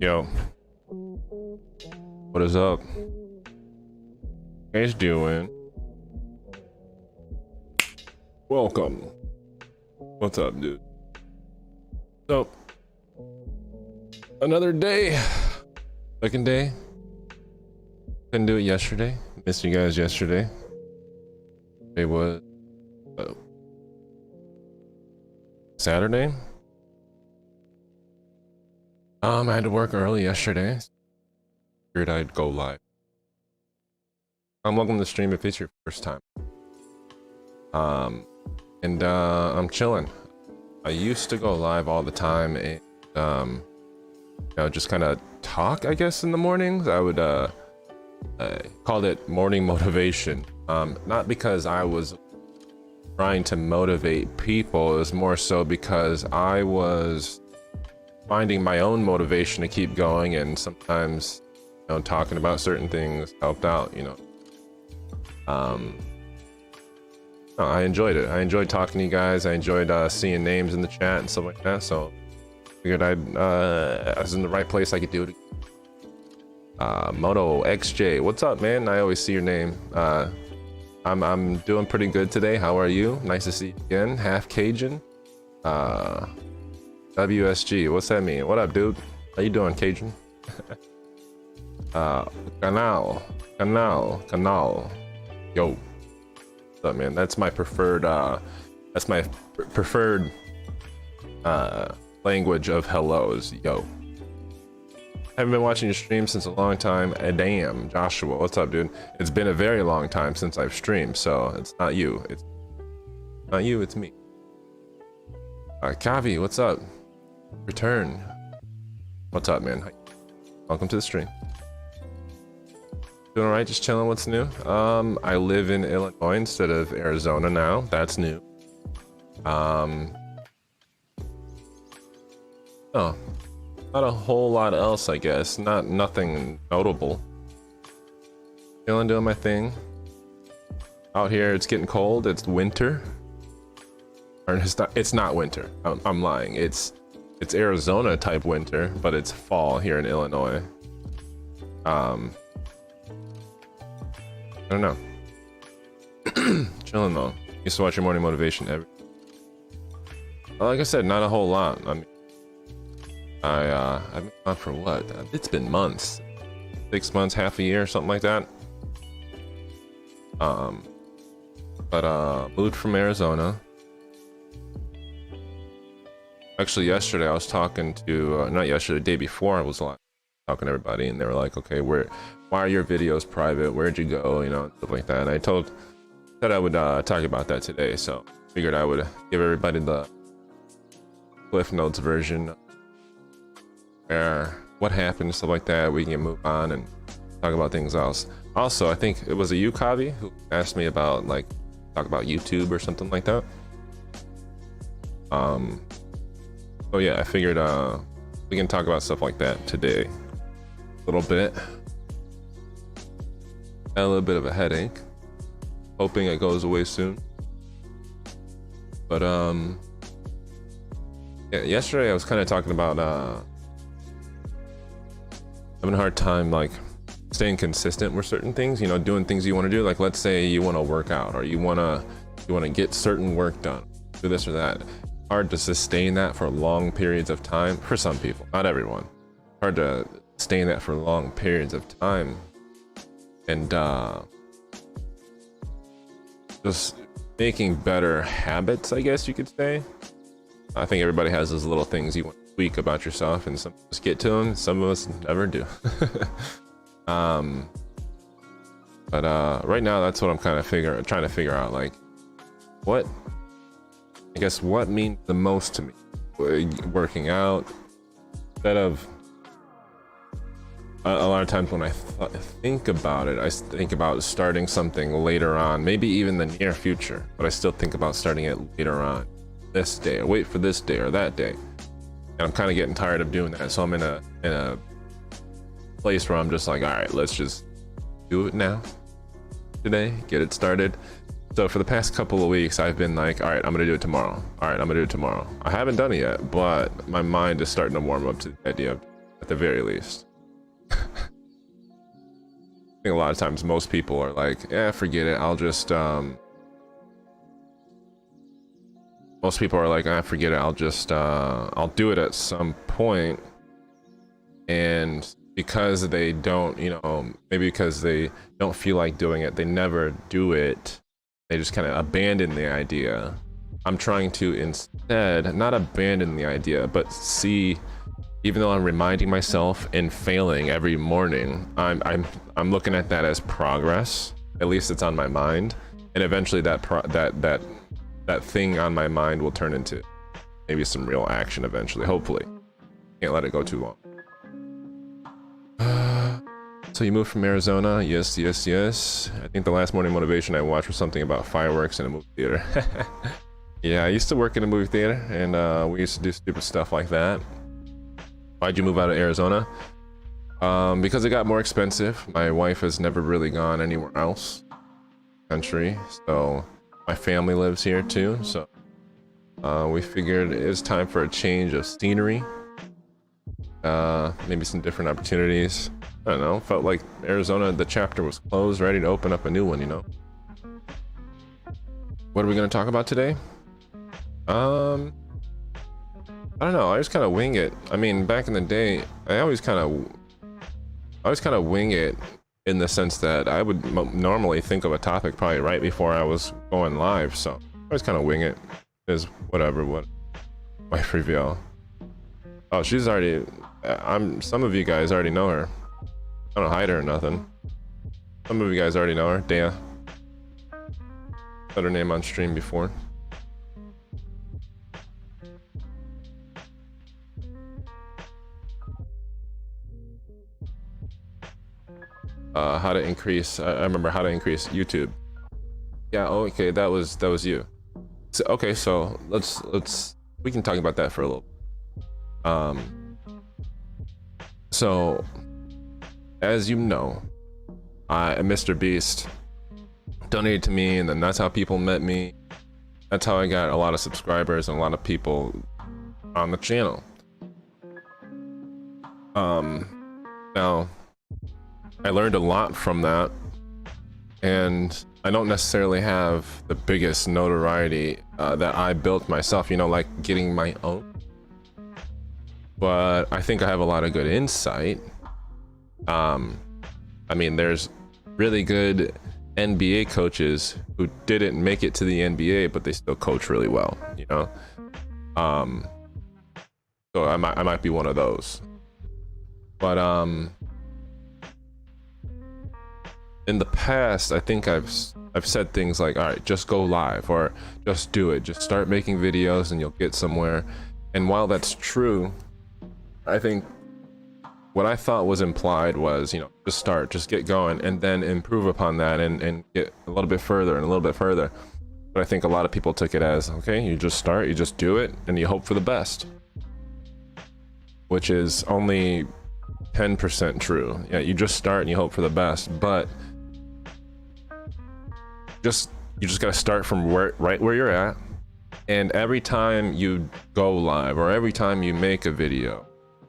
Yo, what is up? How you doing? Welcome. What's up, dude? So, another day. Second day. Couldn't do it yesterday. Missed you guys yesterday. It was Saturday. I had to work early yesterday. Figured I'd go live. Welcome to the stream if it's your first time. I'm chilling. I used to go live all the time and you know, just kind of talk, I guess, in the mornings. I would called it morning motivation. Not because I was trying to motivate people, it was more so because I was finding my own motivation to keep going, and sometimes, you know, talking about certain things helped out, you know. No, I enjoyed it. I enjoyed talking to you guys. I enjoyed seeing names in the chat and stuff like that, so figured I was in the right place. I could do it. Moto XJ, what's up, man? I always see your name. I'm doing pretty good today. How are you? Nice to see you again. Half Cajun. WSG, what's that mean? What up, dude? How you doing, Cajun? Canal. Yo, what's up, man? That's my preferred language of hellos. Yo, haven't been watching your stream since a long time. Damn, Joshua, what's up, dude? It's been a very long time since I've streamed, so it's not you. It's not you. It's me. Kavi, what's up? Return. What's up, man? Hi. Welcome to the stream. Doing all right? Just chilling. What's new? I live in Illinois instead of Arizona now. That's new. Oh, not a whole lot else, I guess. Nothing notable. Chilling, doing my thing. Out here, it's getting cold. It's winter. Or it's not winter. I'm lying. It's Arizona type winter, but it's fall here in Illinois. I don't know. Chilling though. Used to watch your morning motivation every. Well, like I said, not a whole lot. I mean, I've been on for what? It's been months, 6 months, half a year, something like that. Moved from Arizona. Actually, yesterday I was talking to, not yesterday, the day before I was live, talking to everybody, and they were like, okay, why are your videos private? Where'd you go? You know, stuff like that. And I said I would talk about that today, so figured I would give everybody the Cliff Notes version, where what happened, stuff like that. We can move on and talk about things else. Also, I think it was a you, Kavi, who asked me about, like, talk about YouTube or something like that. So yeah, I figured we can talk about stuff like that today a little bit. Had a little bit of a headache, hoping it goes away soon. But yeah, yesterday I was kind of talking about having a hard time like staying consistent with certain things, you know, doing things you want to do. Like, let's say you want to work out, or you want to get certain work done, do this or that. Hard to sustain that for long periods of time for some people, not everyone. Hard to sustain that for long periods of time, and just making better habits, I guess you could say. I think everybody has those little things you want to tweak about yourself, and some of us get to them, some of us never do. Right now, that's what I'm kind of trying to figure out, like, what means the most to me. Working out, instead of a lot of times when I think about it, I think about starting something later on, maybe even the near future, but I still think about starting it later on, this day, or wait for this day or that day. And I'm kind of getting tired of doing that. So I'm in a place where I'm just like, all right, let's just do it now, today, get it started. So for the past couple of weeks, I've been like, all right, I'm gonna do it tomorrow. All right, I'm gonna do it tomorrow. I haven't done it yet, but my mind is starting to warm up to the idea of, at the very least. I think a lot of times most people are like, yeah, forget it. I'll just, most people are like, ah, forget it. I'll just, I'll do it at some point. And because they don't, you know, maybe because they don't feel like doing it, they never do it. They just kind of abandon the idea. I'm trying to instead not abandon the idea, but see, even though I'm reminding myself and failing every morning, I'm looking at that as progress. At least it's on my mind, and eventually that thing on my mind will turn into maybe some real action eventually. Hopefully, can't let it go too long. So you moved from Arizona? Yes, yes, yes. I think the last morning motivation I watched was something about fireworks in a movie theater. Yeah, I used to work in a movie theater, and we used to do stupid stuff like that. Why'd you move out of Arizona? Because it got more expensive. My wife has never really gone anywhere else in the country, so my family lives here too. So we figured it's time for a change of scenery. Maybe some different opportunities. I don't know, felt like Arizona, the chapter was closed, ready to open up a new one, you know? What are we going to talk about today? I don't know, I just kind of wing it. I mean, back in the day, I always kind of wing it in the sense that I would normally think of a topic probably right before I was going live, so I always kind of wing it. Is whatever, what wife reveal. Oh, she's already, some of you guys already know her. I don't hide her or nothing. Some of you guys already know her. Dea. Said her name on stream before. How to increase, I remember how to increase YouTube. Yeah, okay, that was you. So, okay, so we can talk about that for a little. So as you know, Mr. Beast donated to me, and then that's how people met me. That's how I got a lot of subscribers and a lot of people on the channel. Now I learned a lot from that, and I don't necessarily have the biggest notoriety that I built myself, you know, like getting my own, but I think I have a lot of good insight. I mean, there's really good NBA coaches who didn't make it to the NBA, but they still coach really well, you know? So I might be one of those. But in the past, I think I've said things like, all right, just go live, or just do it. Just start making videos and you'll get somewhere. And while that's true, I think what I thought was implied was, you know, just start, just get going, and then improve upon that and get a little bit further and a little bit further. But I think a lot of people took it as, okay, you just start, you just do it, and you hope for the best. Which is only 10% true. Yeah, you just start and you hope for the best, but you just gotta start from right where you're at, and every time you go live or every time you make a video,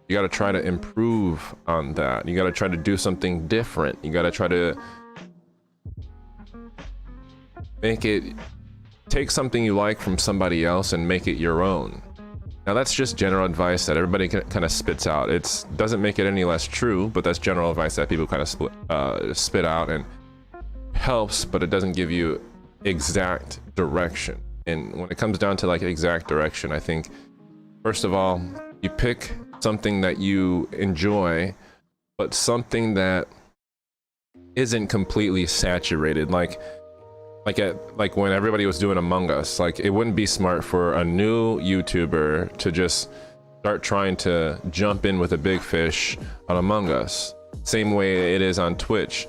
you got to try to improve on that. You got to try to do something different. You got to try to take something you like from somebody else and make it your own. Now that's just general advice that everybody kind of spits out. It doesn't make it any less true, but that's general advice that people kind of spit out, and helps, but it doesn't give you exact direction. And when it comes down to like exact direction, I think first of all, you pick something that you enjoy, but something that isn't completely saturated. Like when everybody was doing Among Us, like it wouldn't be smart for a new YouTuber to just start trying to jump in with a big fish on Among Us. Same way it is on Twitch.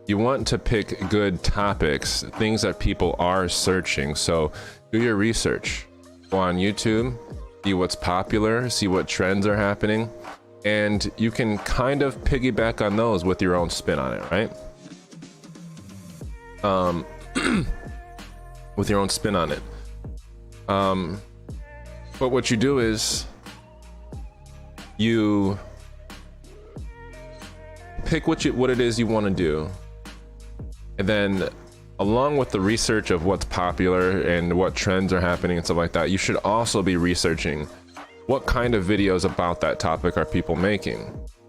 You want to pick good topics, things that people are searching. So do your research. Go on YouTube, see what's popular, see what trends are happening, and you can kind of piggyback on those with your own spin on it, right? With your own spin on it. But what you do is you pick what it is you want to do, and then along with the research of what's popular and what trends are happening and stuff like that, you should also be researching what kind of videos about that topic are people making.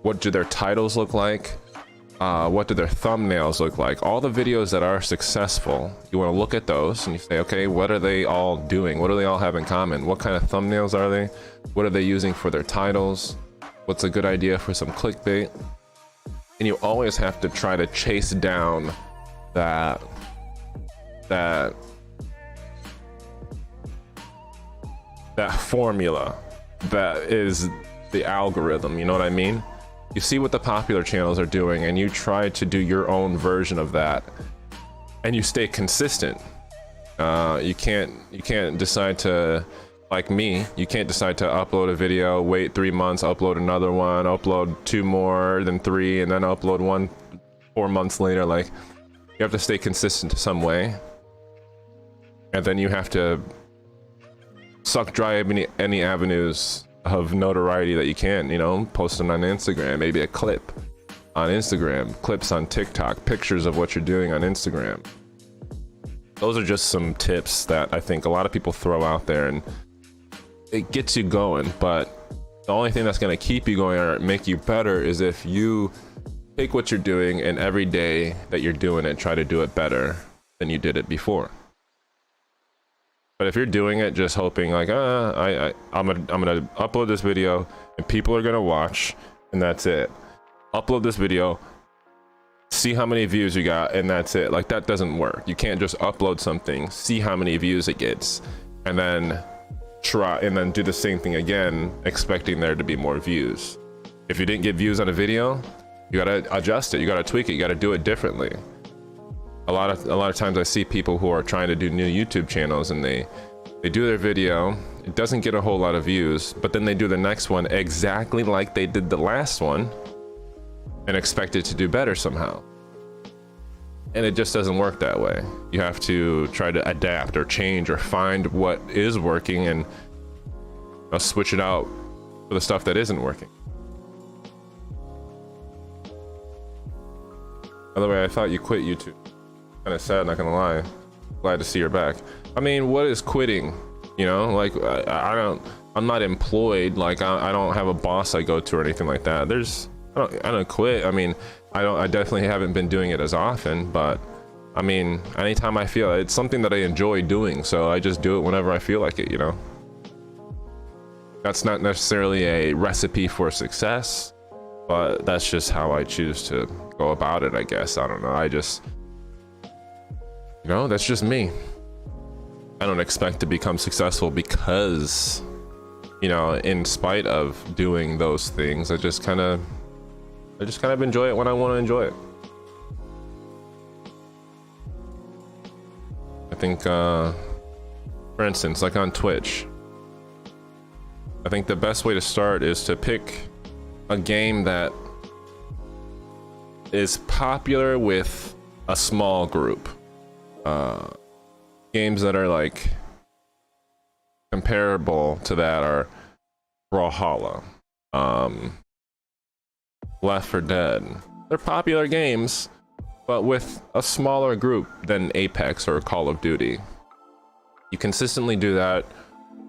What do their titles look like? What do their thumbnails look like? All the videos that are successful, you want to look at those and you say, okay, what are they all doing? What do they all have in common? What kind of thumbnails are they? What are they using for their titles? What's a good idea for some clickbait? And you always have to try to chase down that formula that is the algorithm, you know what I mean? You see what the popular channels are doing and you try to do your own version of that, and you stay consistent. You can't decide to, like me, you can't decide to upload a video, wait 3 months, upload another one, upload 2 more, then 3, and then upload 1 4 months later. Like, you have to stay consistent some way, and then you have to suck dry any avenues of notoriety that you can, you know, post them on Instagram, maybe a clip on Instagram, clips on TikTok, pictures of what you're doing on Instagram. Those are just some tips that I think a lot of people throw out there, and it gets you going, but the only thing that's going to keep you going or make you better is if you take what you're doing and every day that you're doing it, try to do it better than you did it before. But if you're doing it just hoping like, I'm gonna upload this video and people are gonna watch and that's it. Upload this video, see how many views you got, and that's it. Like, that doesn't work. You can't just upload something, see how many views it gets, and then try and then do the same thing again, expecting there to be more views. If you didn't get views on a video, you gotta adjust it, you gotta tweak it, you gotta do it differently. A lot of times I see people who are trying to do new YouTube channels and they do their video, it doesn't get a whole lot of views, but then they do the next one exactly like they did the last one and expect it to do better somehow. And it just doesn't work that way. You have to try to adapt or change or find what is working and switch it out for the stuff that isn't working. By the way, I thought you quit YouTube. Kind of sad, not gonna lie. Glad to see you're back. I mean, what is quitting? You know, like I'm not employed. Like I don't have a boss I go to or anything like that. I don't quit. I mean, I definitely haven't been doing it as often, but I mean, anytime I feel it's something that I enjoy doing, so I just do it whenever I feel like it, you know. That's not necessarily a recipe for success, but that's just how I choose to go about it, I guess. I don't know. I just, you know, that's just me. I don't expect to become successful because, you know, in spite of doing those things, I just kind of enjoy it when I want to enjoy it. I think, for instance, like on Twitch, I think the best way to start is to pick a game that is popular with a small group. Games that are like comparable to that are Brawlhalla, Left 4 Dead. They're popular games, but with a smaller group than Apex or Call of Duty. You consistently do that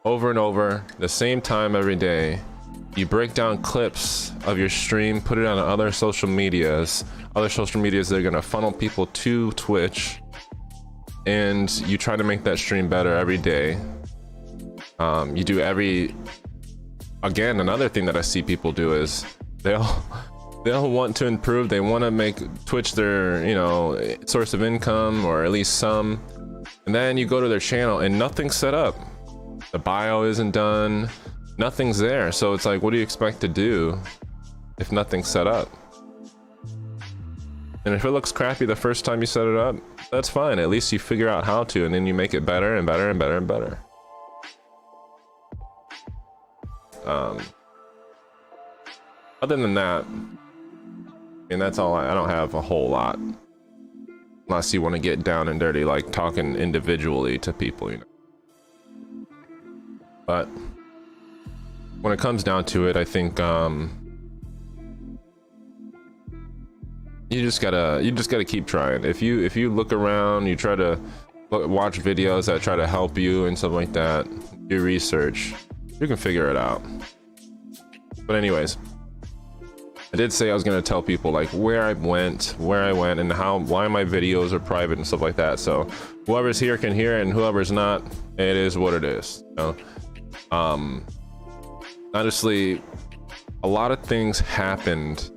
over and over, the same time every day. You break down clips of your stream, put it on other social medias that are gonna funnel people to Twitch, and you try to make that stream better every day. You do again, another thing that I see people do is they'll want to improve. They want to make Twitch their, you know, source of income, or at least some. And then you go to their channel and nothing's set up. The bio isn't done. Nothing's there. So it's like, what do you expect to do if nothing's set up? And if it looks crappy the first time you set it up, that's fine. At least you figure out how to, and then you make it better and better and better and better. Other than that, and that's all. I don't have a whole lot, unless you want to get down and dirty, like talking individually to people, you know. But when it comes down to it, I think you just gotta keep trying. If you look around, you try to watch videos that try to help you and stuff like that, do research, you can figure it out. But anyways, I did say I was gonna tell people like where I went, and why my videos are private and stuff like that. So whoever's here can hear it, and whoever's not, it is what it is. You know? Honestly, a lot of things happened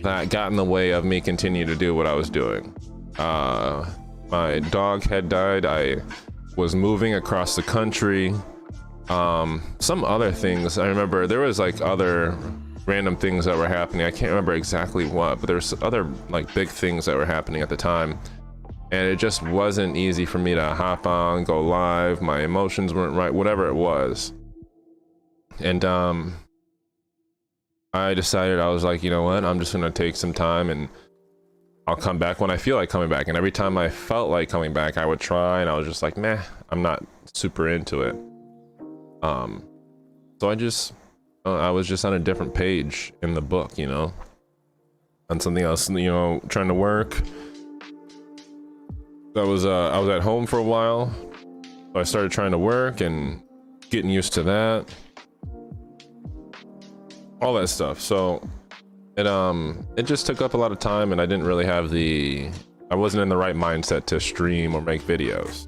that got in the way of me continue to do what I was doing. My dog had died. I was moving across the country. Some other things. I remember there was like other random things that were happening. I can't remember exactly what, but there's other like big things that were happening at the time. And it just wasn't easy for me to hop on, go live. My emotions weren't right, whatever it was. And I decided, I was like, you know what, I'm just gonna take some time and I'll come back when I feel like coming back. And every time I felt like coming back, I would try, and I was just like, meh, I'm not super into it. So I was just on a different page in the book, you know, on something else, you know, trying to work. I was at home for a while, so I started trying to work and getting used to that. All that stuff. So it just took up a lot of time, and I didn't really have I wasn't in the right mindset to stream or make videos.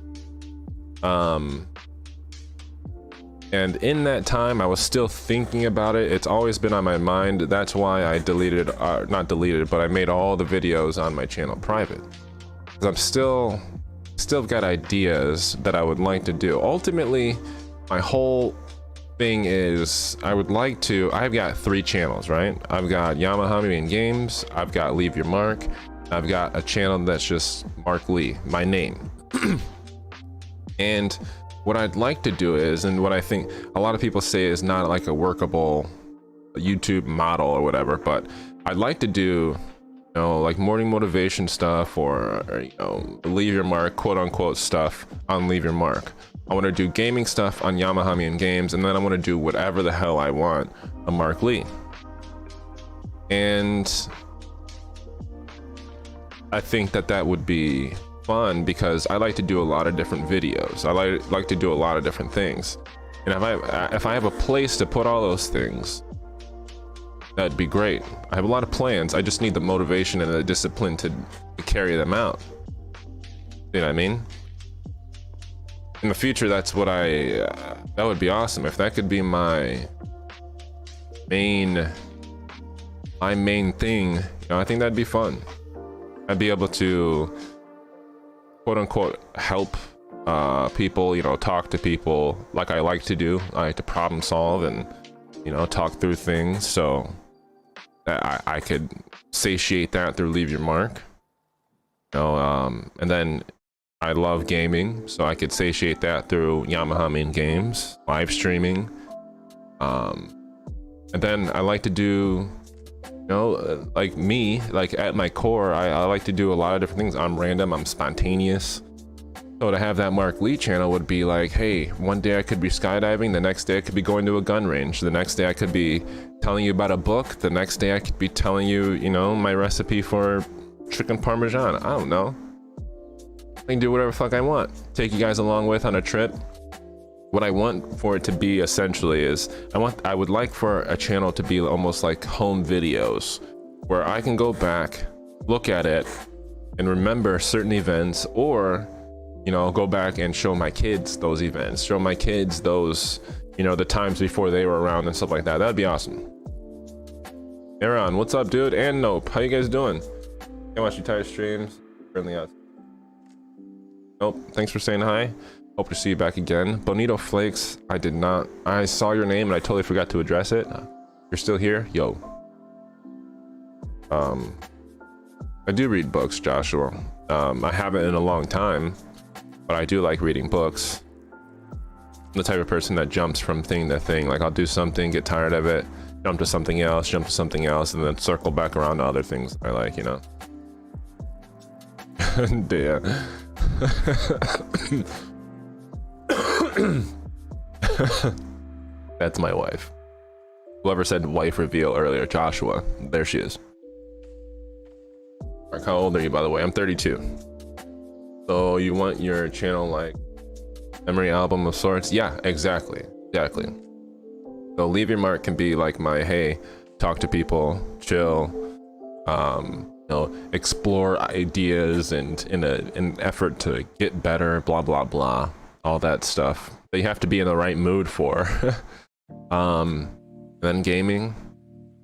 And in that time, I was still thinking about it. It's always been on my mind. That's why I not deleted, but I made all the videos on my channel private. Because I'm still got ideas that I would like to do. Ultimately, my whole thing is I've got 3 channels, right? I've got Yamahami Games, I've got Leave Your Mark, I've got a channel that's just Mark Lee, my name. And what I'd like to do is, and what I think a lot of people say is not like a workable YouTube model or whatever, but I'd like to do, you know, like morning motivation stuff, or you know, Leave Your Mark, quote unquote stuff on Leave Your Mark. I want to do gaming stuff on Yamahami Games, and then I want to do whatever the hell I want on Mark Lee. And I think that would be fun, because I like to do a lot of different videos. I like to do a lot of different things. And if I have a place to put all those things, that'd be great. I have a lot of plans. I just need the motivation and the discipline to carry them out. You know what I mean? In the future, that's what that would be awesome if that could be my main thing. You know, I think that'd be fun. I'd be able to, quote unquote, help people, you know, talk to people like I like to do. I like to problem solve and, you know, talk through things, so that I could satiate that through Leave Your Mark. You know, and then I love gaming, so I could satiate that through Yamahami Games, live streaming. And then I like to do, you know, like me, like at my core, I like to do a lot of different things. I'm random, I'm spontaneous. So to have that Mark Lee channel would be like, hey, one day I could be skydiving, the next day I could be going to a gun range, the next day I could be telling you about a book, the next day I could be telling you, you know, my recipe for chicken parmesan. I don't know. I can do whatever the fuck I want. Take you guys along with on a trip. What I want for it to be essentially is, I would like for a channel to be almost like home videos, where I can go back, look at it, and remember certain events, or, you know, go back and show my kids those events, show my kids those, you know, the times before they were around and stuff like that. That'd be awesome. Aaron, what's up, dude? And Nope, how you guys doing? Can't watch your entire streams. Currently out. Nope, thanks for saying hi. Hope to see you back again. Bonito Flakes, I saw your name and I totally forgot to address it. You're still here? Yo. I do read books, Joshua. I haven't in a long time, but I do like reading books. I'm the type of person that jumps from thing to thing. Like I'll do something, get tired of it, jump to something else, and then circle back around to other things I like, you know. Yeah. That's my wife. Whoever said wife reveal earlier, Joshua. There she is. Mark, how old are you, by the way? I'm 32. So you want your channel like memory album of sorts? Yeah, exactly. So Leave Your Mark can be like my, hey, talk to people, chill, you know, explore ideas and in an effort to get better, blah blah blah, all that stuff that you have to be in the right mood for. And then gaming,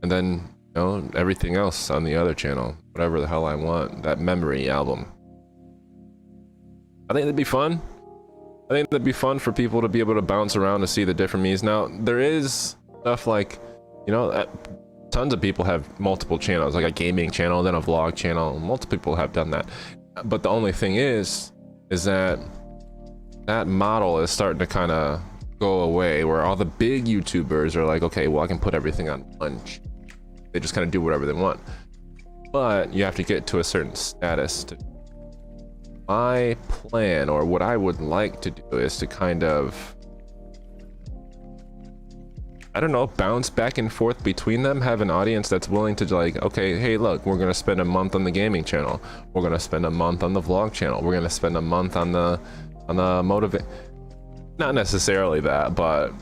and then, you know, everything else on the other channel, whatever the hell I want. That memory album, I think that'd be fun. I think that'd be fun for people to be able to bounce around to see the different me's. Now there is stuff like, you know, tons of people have multiple channels, like a gaming channel, then a vlog channel. Multiple people have done that, but the only thing is that that model is starting to kind of go away, where all the big YouTubers are like, okay, well, I can put everything on one. They just kind of do whatever they want, but you have to get to a certain status. My plan, or what I would like to do, is to kind of, I don't know, bounce back and forth between them, have an audience that's willing to like, okay, hey, look, we're gonna spend a month on the gaming channel, we're gonna spend a month on the vlog channel, we're gonna spend a month on the motivate. Not necessarily that, but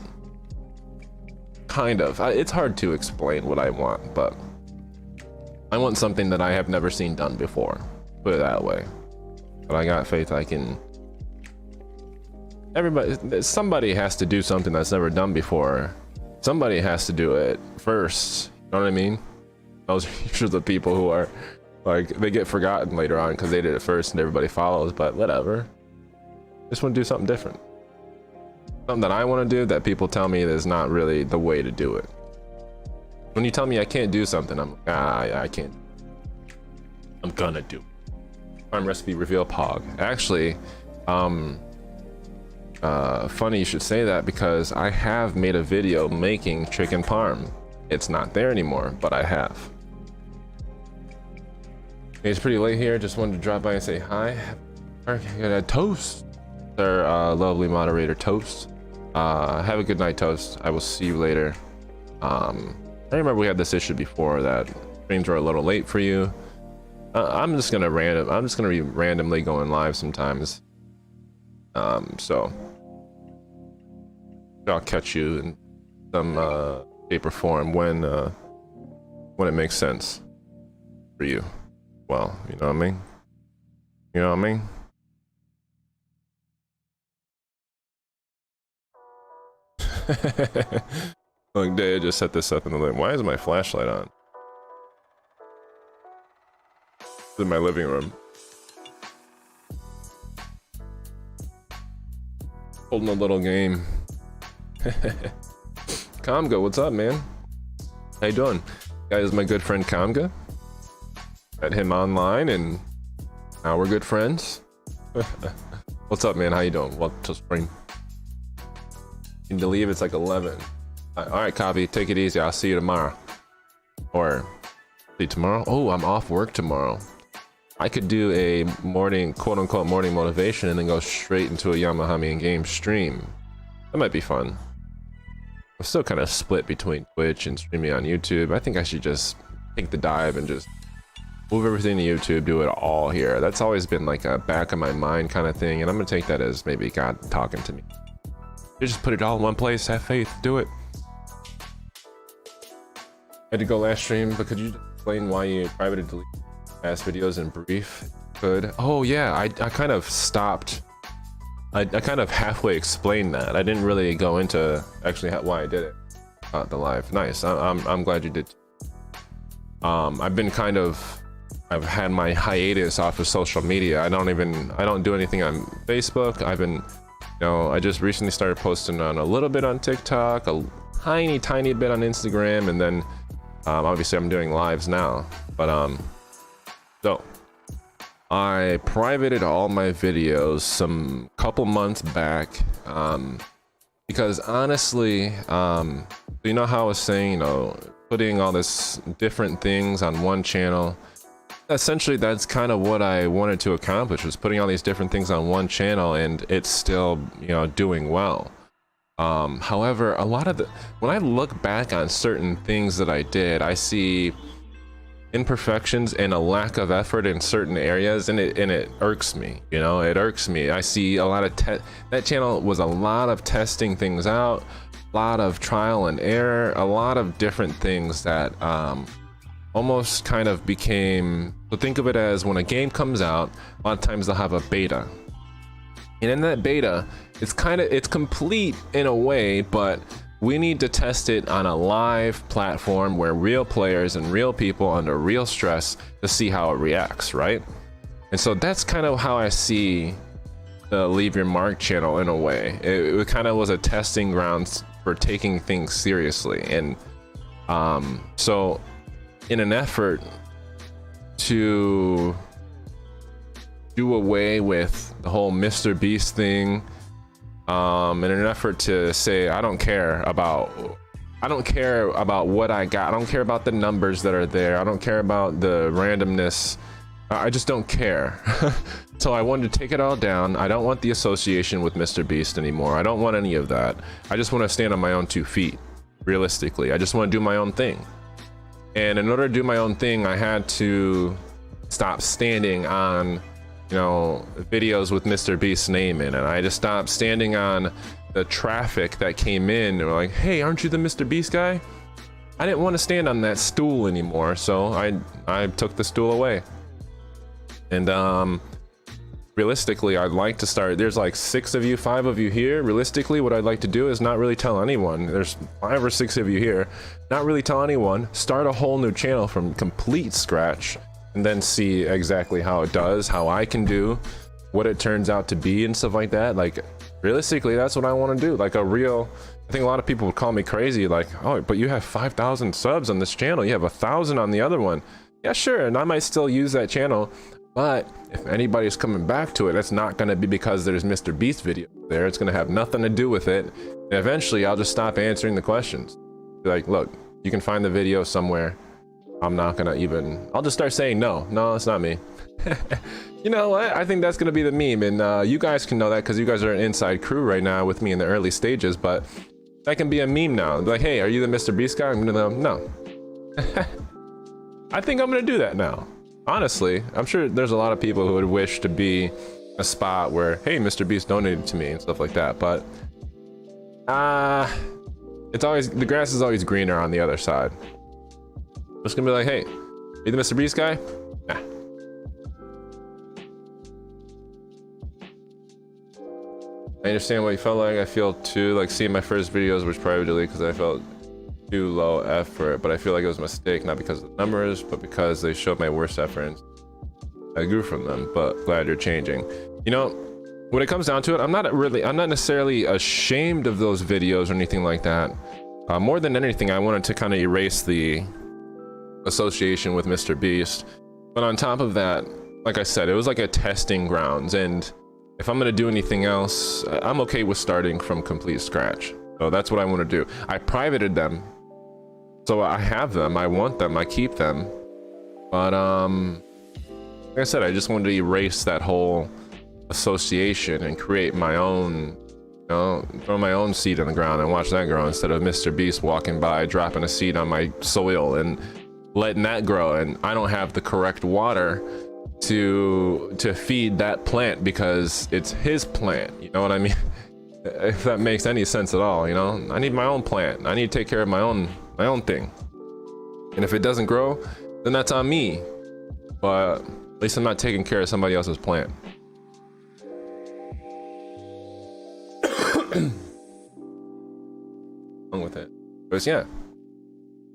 kind of. It's hard to explain what I want, but I want something that I have never seen done before, put it that way. But I got faith I can. Somebody has to do something that's never done before. Somebody has to do it first, you know what I mean? Those are usually the people who are like, they get forgotten later on because they did it first and everybody follows, but whatever. Just want to do something different. Something that I want to do that people tell me is not really the way to do it. When you tell me I can't do something, I'm like, I can't. I'm gonna do it. Farm recipe reveal Pog. Actually, funny you should say that, because I have made a video making chicken parm. It's not there anymore, but I have. It's pretty late here. Just wanted to drop by and say hi. I got a toast. Our lovely moderator Toast. Have a good night, Toast. I will see you later. I remember we had this issue before that streams were a little late for you. I'm just gonna be randomly going live sometimes. So I'll catch you in some shape or form when it makes sense for you. Well, you know what I mean? You know what I mean? Look, Day, I just set this up in the living. Why is my flashlight on? It's in my living room. Holding a little game. Kamga, what's up, man? How you doing? Guys, my good friend Kamga. Met him online and now we're good friends. What's up, man? How you doing? Welcome to stream. You need to leave, it's like 11. All right, copy, take it easy. I'll see you tomorrow. Or see you tomorrow? Oh, I'm off work tomorrow. I could do a morning, quote unquote, morning motivation and then go straight into a Yamahami and game stream. That might be fun. I'm still kind of split between Twitch and streaming on YouTube. I think I should just take the dive and just move everything to YouTube, do it all here. That's always been like a back of my mind kind of thing, and I'm gonna take that as maybe God talking to me. You just put it all in one place, have faith, do it. Had to go last stream, but could you explain why you privately delete past videos in brief? Good. Oh yeah, I kind of stopped. I kind of halfway explained that. I didn't really go into actually why I did it. The live. Nice. I'm glad you did. I've had my hiatus off of social media. I don't do anything on Facebook. I just recently started posting on a little bit on TikTok, a tiny bit on Instagram, and then obviously I'm doing lives now. But So I privated all my videos some couple months back, because honestly, you know how I was saying, you know, putting all this different things on one channel, essentially that's kind of what I wanted to accomplish, was putting all these different things on one channel, and it's still, you know, doing well. However, a lot of when I look back on certain things that I did, I see imperfections and a lack of effort in certain areas, and it irks me. You know, it irks me. I see a lot of that channel was a lot of testing things out, a lot of trial and error, a lot of different things that almost kind of became, so think of it as when a game comes out, a lot of times they'll have a beta, and in that beta it's complete in a way, but we need to test it on a live platform where real players and real people under real stress to see how it reacts, right? And so that's kind of how I see the Leave Your Mark channel in a way. It kind of was a testing ground for taking things seriously. And so in an effort to do away with the whole Mr. Beast thing, in an effort to say I don't care about what I got, I don't care about the numbers that are there, I don't care about the randomness, I just don't care. So I wanted to take it all down. I don't want the association with Mr. Beast anymore. I don't want any of that. I just want to stand on my own 2 feet. Realistically, I just want to do my own thing. And in order to do my own thing, I had to stop standing on, you know, videos with Mr. Beast's name in it. I just stopped standing on the traffic that came in. They were like, hey, aren't you the Mr. Beast guy? I didn't want to stand on that stool anymore, so I took the stool away. And realistically, I'd like to start, there's like 6 of you, 5 of you here. Realistically, what I'd like to do is not really tell anyone. There's 5 or 6 of you here. Not really tell anyone. Start a whole new channel from complete scratch, and then see exactly how it does, how I can do, what it turns out to be, and stuff like that. Like, realistically, that's what I want to do. Like a real, I think a lot of people would call me crazy, like, oh, but you have 5,000 subs on this channel, you have 1,000 on the other one. Yeah, sure, and I might still use that channel, but if anybody's coming back to it, it's not going to be because there's Mr. Beast video there. It's going to have nothing to do with it, and eventually I'll just stop answering the questions. Be like, look, you can find the video somewhere. I'm not gonna even, I'll just start saying no, it's not me. You know what, I think that's gonna be the meme, and you guys can know that because you guys are an inside crew right now with me in the early stages, but that can be a meme now. Like, hey, are you the Mr. Beast guy? I'm gonna go, no. I think I'm gonna do that now. Honestly, I'm sure there's a lot of people who would wish to be a spot where, hey, Mr. Beast donated to me and stuff like that, but it's always, the grass is always greener on the other side. Just gonna be like, hey, are you the Mr. Beast guy? Nah. I understand what you felt like. I feel too, like seeing my first videos was probably deleted because I felt too low effort, but I feel like it was a mistake, not because of the numbers, but because they showed my worst efforts. I grew from them, but glad you're changing. You know, when it comes down to it, I'm not necessarily ashamed of those videos or anything like that. More than anything, I wanted to kind of erase the association with Mr. Beast, but on top of that, like I said, it was like a testing grounds, and if I'm gonna do anything else, I'm okay with starting from complete scratch. So that's what I want to do. I privated them, so I have them, I want them, I keep them, but like I said, I just wanted to erase that whole association and create my own, you know, throw my own seed in the ground and watch that grow instead of Mr. Beast walking by dropping a seed on my soil and letting that grow, and I don't have the correct water to feed that plant because it's his plant. You know what I mean? If that makes any sense at all, you know? I need my own plant. I need to take care of my own thing. And if it doesn't grow, then that's on me. But at least I'm not taking care of somebody else's plant. Wrong with it. Because yeah.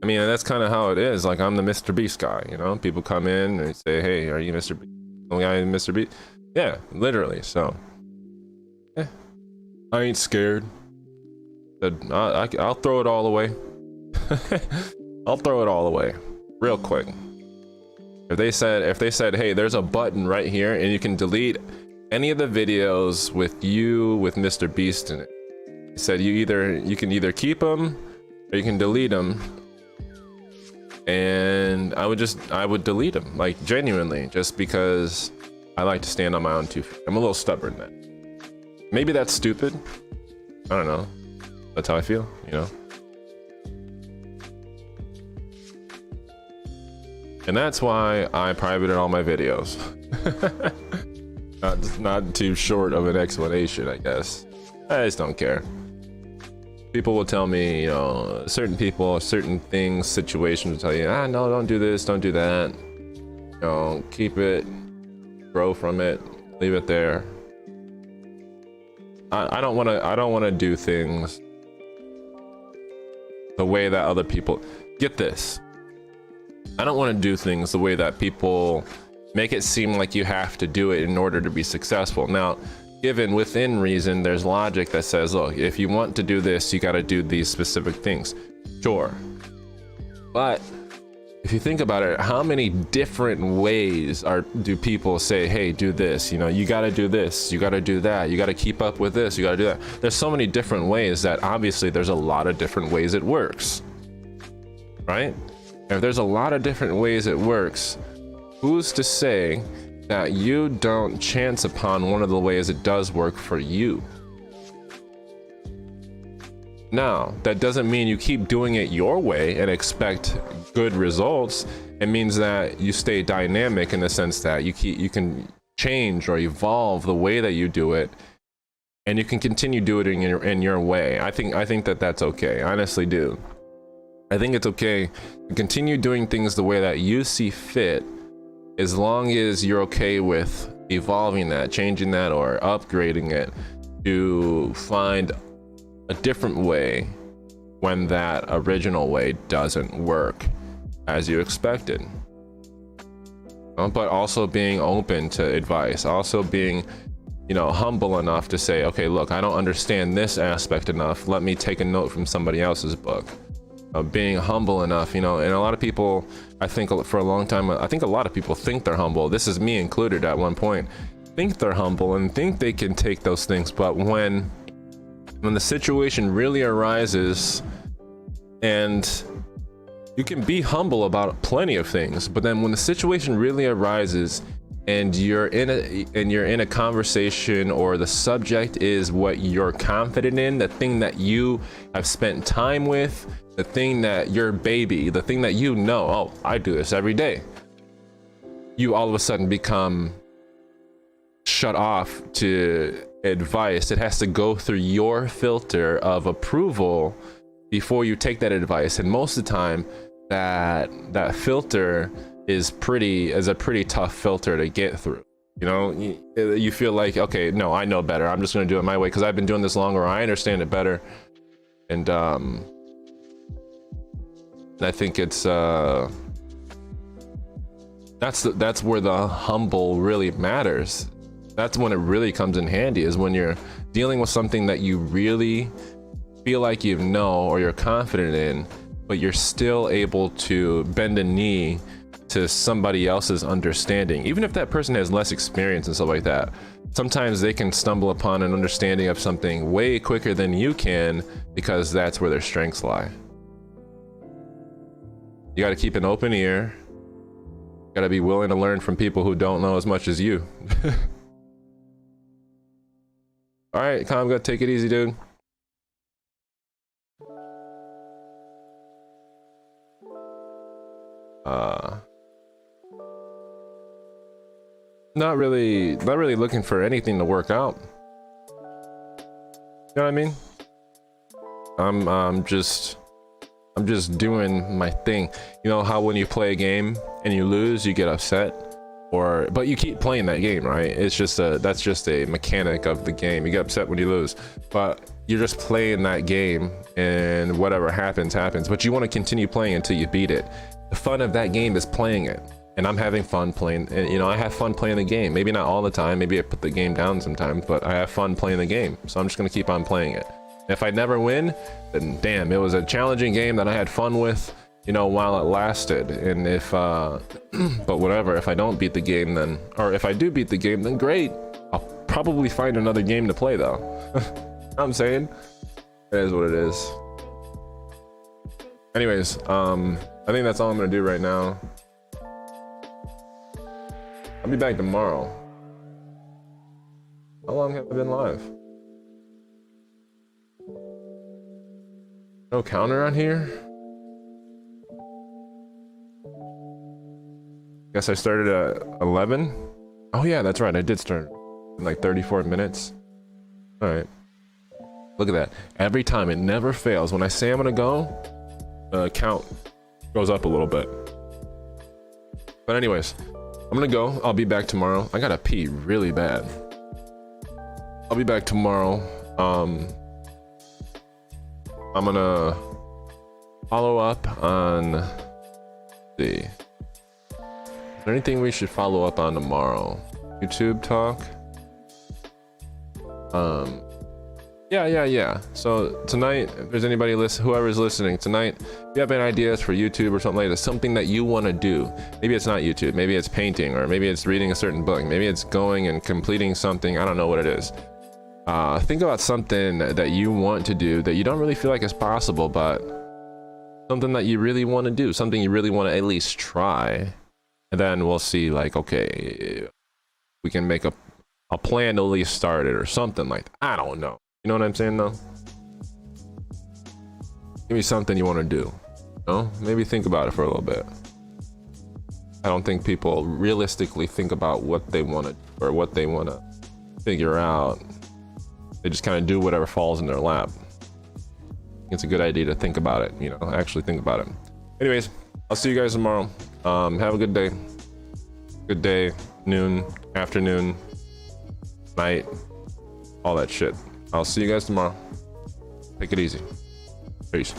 I mean, that's kind of how it is. Like, I'm the Mr. Beast guy, you know? People come in and say, hey, are you Mr. Beast? The guy Mr. Beast? Yeah, literally, so. Yeah. I ain't scared. I'll throw it all away. I'll throw it all away. Real quick. If they said, hey, there's a button right here and you can delete any of the videos with you with Mr. Beast in it. He said you can either keep them or you can delete them. And I would delete them, like genuinely, just because I like to stand on my own 2 feet. I'm a little stubborn then. Maybe that's stupid. I don't know. That's how I feel, you know? And that's why I privated all my videos. Not too short of an explanation, I guess. I just don't care. People will tell me, you know, certain people, certain things, situations will tell you, no, don't do this, don't do that. You know, keep it, grow from it, leave it there. I don't want to do things the way that other people get this. I don't want to do things the way that people make it seem like you have to do it in order to be successful. Now, given within reason, there's logic that says, look, if you want to do this, you got to do these specific things. Sure. But if you think about it, how many different ways do people say, hey, do this, you know, you got to do this, you got to do that, you got to keep up with this, you got to do that. There's so many different ways that obviously there's a lot of different ways it works, right? If there's a lot of different ways it works, who's to say that you don't chance upon one of the ways it does work for you? Now, that doesn't mean you keep doing it your way and expect good results. It means that you stay dynamic in the sense that you can change or evolve the way that you do it, and you can continue doing it in your way. I think that that's okay. I honestly do. I think it's okay to continue doing things the way that you see fit, as long as you're okay with evolving that, changing that, or upgrading it to find a different way when that original way doesn't work as you expected. But also being open to advice, also being, you know, humble enough to say, okay, look, I don't understand this aspect enough. Let me take a note from somebody else's book. Being humble enough, you know, and a lot of people, I think for a long time, I think a lot of people think they're humble. This is me included at one point. Think they're humble and think they can take those things, but when the situation really arises, and you can be humble about plenty of things, but then when the situation really arises and you're in a conversation, or the subject is what you're confident in, the thing that you have spent time with, the thing that your baby, the thing that you know, oh, I do this every day, you all of a sudden become shut off to advice. It has to go through your filter of approval before you take that advice, and most of the time that filter is a pretty tough filter to get through. You know, you feel like, okay, no, I know better, I'm just going to do it my way because I've been doing this longer, or I understand it better. And I think it's that's where the humble really matters. That's when it really comes in handy, is when you're dealing with something that you really feel like you know or you're confident in, but you're still able to bend a knee to somebody else's understanding. Even if that person has less experience and stuff like that, sometimes they can stumble upon an understanding of something way quicker than you can, because that's where their strengths lie. You got to keep an open ear. You got to be willing to learn from people who don't know as much as you. All right, Calm, go take it easy, dude. Not really looking for anything to work out. You know what I mean? I'm just doing my thing. You know how when you play a game and you lose, you get upset, but you keep playing that game, right? It's just that's just a mechanic of the game. You get upset when you lose, but you're just playing that game, and whatever happens, but you want to continue playing until you beat it. The fun of that game is playing it. And I'm having fun playing, and you know, I have fun playing the game. Maybe not all the time, maybe I put the game down sometimes, but I have fun playing the game. So I'm just gonna keep on playing it. And if I never win, then damn, it was a challenging game that I had fun with, you know, while it lasted. And if but whatever, if I don't beat the game, then, or if I do beat the game, then great. I'll probably find another game to play though. You know what I'm saying? It is what it is. Anyways, I think that's all I'm gonna do right now. I'll be back tomorrow. How long have I been live? No counter on here? Guess I started at 11? Oh yeah, that's right, I did start in like 34 minutes. All right. Look at that. Every time, it never fails. When I say I'm gonna go, the count goes up a little bit. But anyways, I'm gonna go. I'll be back tomorrow. I gotta pee really bad. I'll be back tomorrow. I'm gonna follow up on the... Is there anything we should follow up on tomorrow? YouTube talk? Yeah. So tonight, if there's anybody whoever's listening tonight, if you have any ideas for YouTube or something like that, something that you want to do, maybe it's not YouTube, maybe it's painting, or maybe it's reading a certain book, maybe it's going and completing something, I don't know what it is. Think about something that you want to do that you don't really feel like is possible, but something that you really want to do, something you really want to at least try. And then we'll see, like, okay, we can make a plan to at least start it or something like that. I don't know. You know what I'm saying though? Give me something you want to do. You know? Maybe think about it for a little bit. I don't think people realistically think about what they want to, or what they want to figure out. They just kind of do whatever falls in their lap. It's a good idea to think about it, you know, actually think about it. Anyways, I'll see you guys tomorrow. Have a good day. Good day, noon, afternoon, night, all that shit. I'll see you guys tomorrow. Take it easy. Peace.